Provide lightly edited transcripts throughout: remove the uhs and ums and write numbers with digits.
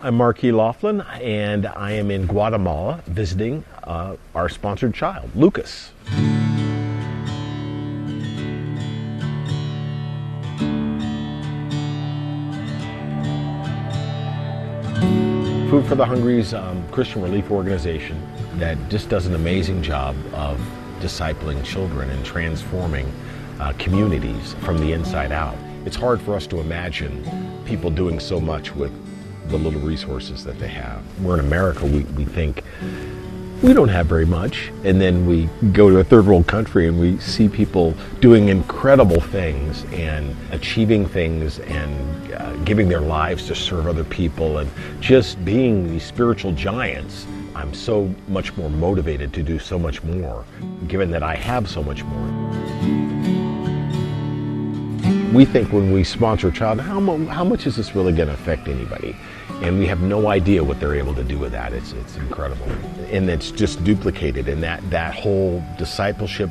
I'm Marquis and I am in Guatemala visiting our sponsored child, Lucas. Food for the Hungry's Christian relief organization that just does an amazing job of discipling children and transforming communities from the inside out. It's hard for us to imagine people doing so much with the little resources that they have. We're in America, we think we don't have very much, and then we go to a third world country and we see people doing incredible things and achieving things and giving their lives to serve other people and just being these spiritual giants. I'm so much more motivated to do so much more, given that I have so much more. We think when we sponsor a child, how much is this really going to affect anybody? And we have no idea what they're able to do with that. It's incredible. And it's just duplicated in that whole discipleship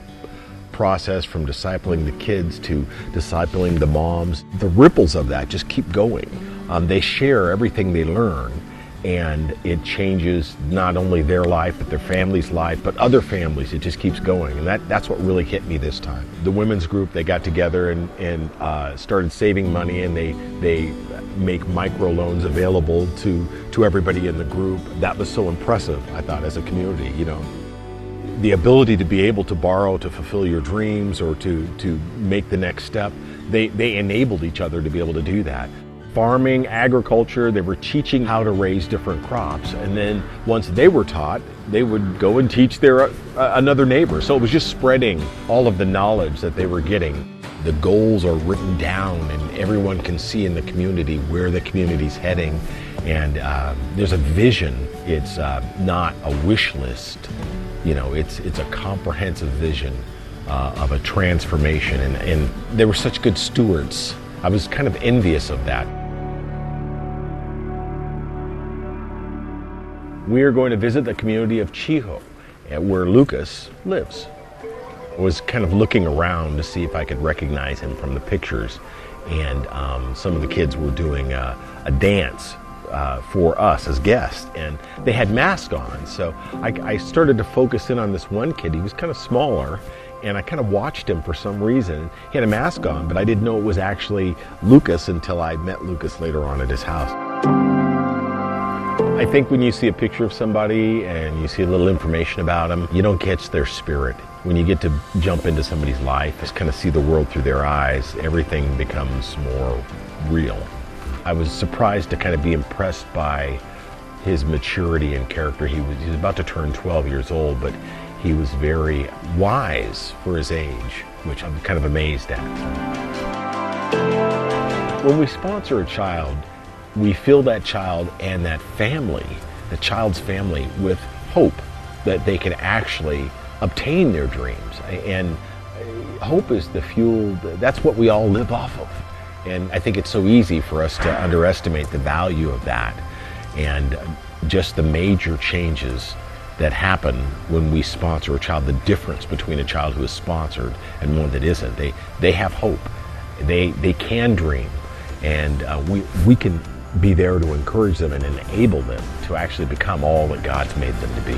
process, from discipling the kids to discipling the moms. The ripples of that just keep going. They share everything they learn, and it changes not only their life, but their family's life, but other families. It just keeps going, and that's what really hit me this time. The women's group, they got together and started saving money, and they make micro loans available to everybody in the group. That was so impressive, I thought, as a community. You know, the ability to be able to borrow to fulfill your dreams or to make the next step, they enabled each other to be able to do that. Farming, agriculture, they were teaching how to raise different crops, and then once they were taught, they would go and teach their another neighbor. So it was just spreading all of the knowledge that they were getting. The goals are written down, and everyone can see in the community where the community's heading, and there's a vision. It's not a wish list. You know, it's a comprehensive vision of a transformation, and they were such good stewards. I was kind of envious of that. We are going to visit the community of Chiho, where Lucas lives. I was kind of looking around to see if I could recognize him from the pictures, and some of the kids were doing a dance for us as guests, and they had masks on. So I started to focus in on this one kid. He was kind of smaller, and I kind of watched him for some reason. He had a mask on, but I didn't know it was actually Lucas until I met Lucas later on at his house. I think when you see a picture of somebody and you see a little information about them, you don't catch their spirit. When you get to jump into somebody's life, just kind of see the world through their eyes, everything becomes more real. I was surprised to kind of be impressed by his maturity and character. He was about to turn 12 years old, but he was very wise for his age, which I'm kind of amazed at. When we sponsor a child, we fill that child and that family, the child's family, with hope that they can actually obtain their dreams. And hope is the fuel, that's what we all live off of. And I think it's so easy for us to underestimate the value of that and just the major changes that happen when we sponsor a child, the difference between a child who is sponsored and one that isn't. They have hope. They can dream, and we can be there to encourage them and enable them to actually become all that God's made them to be.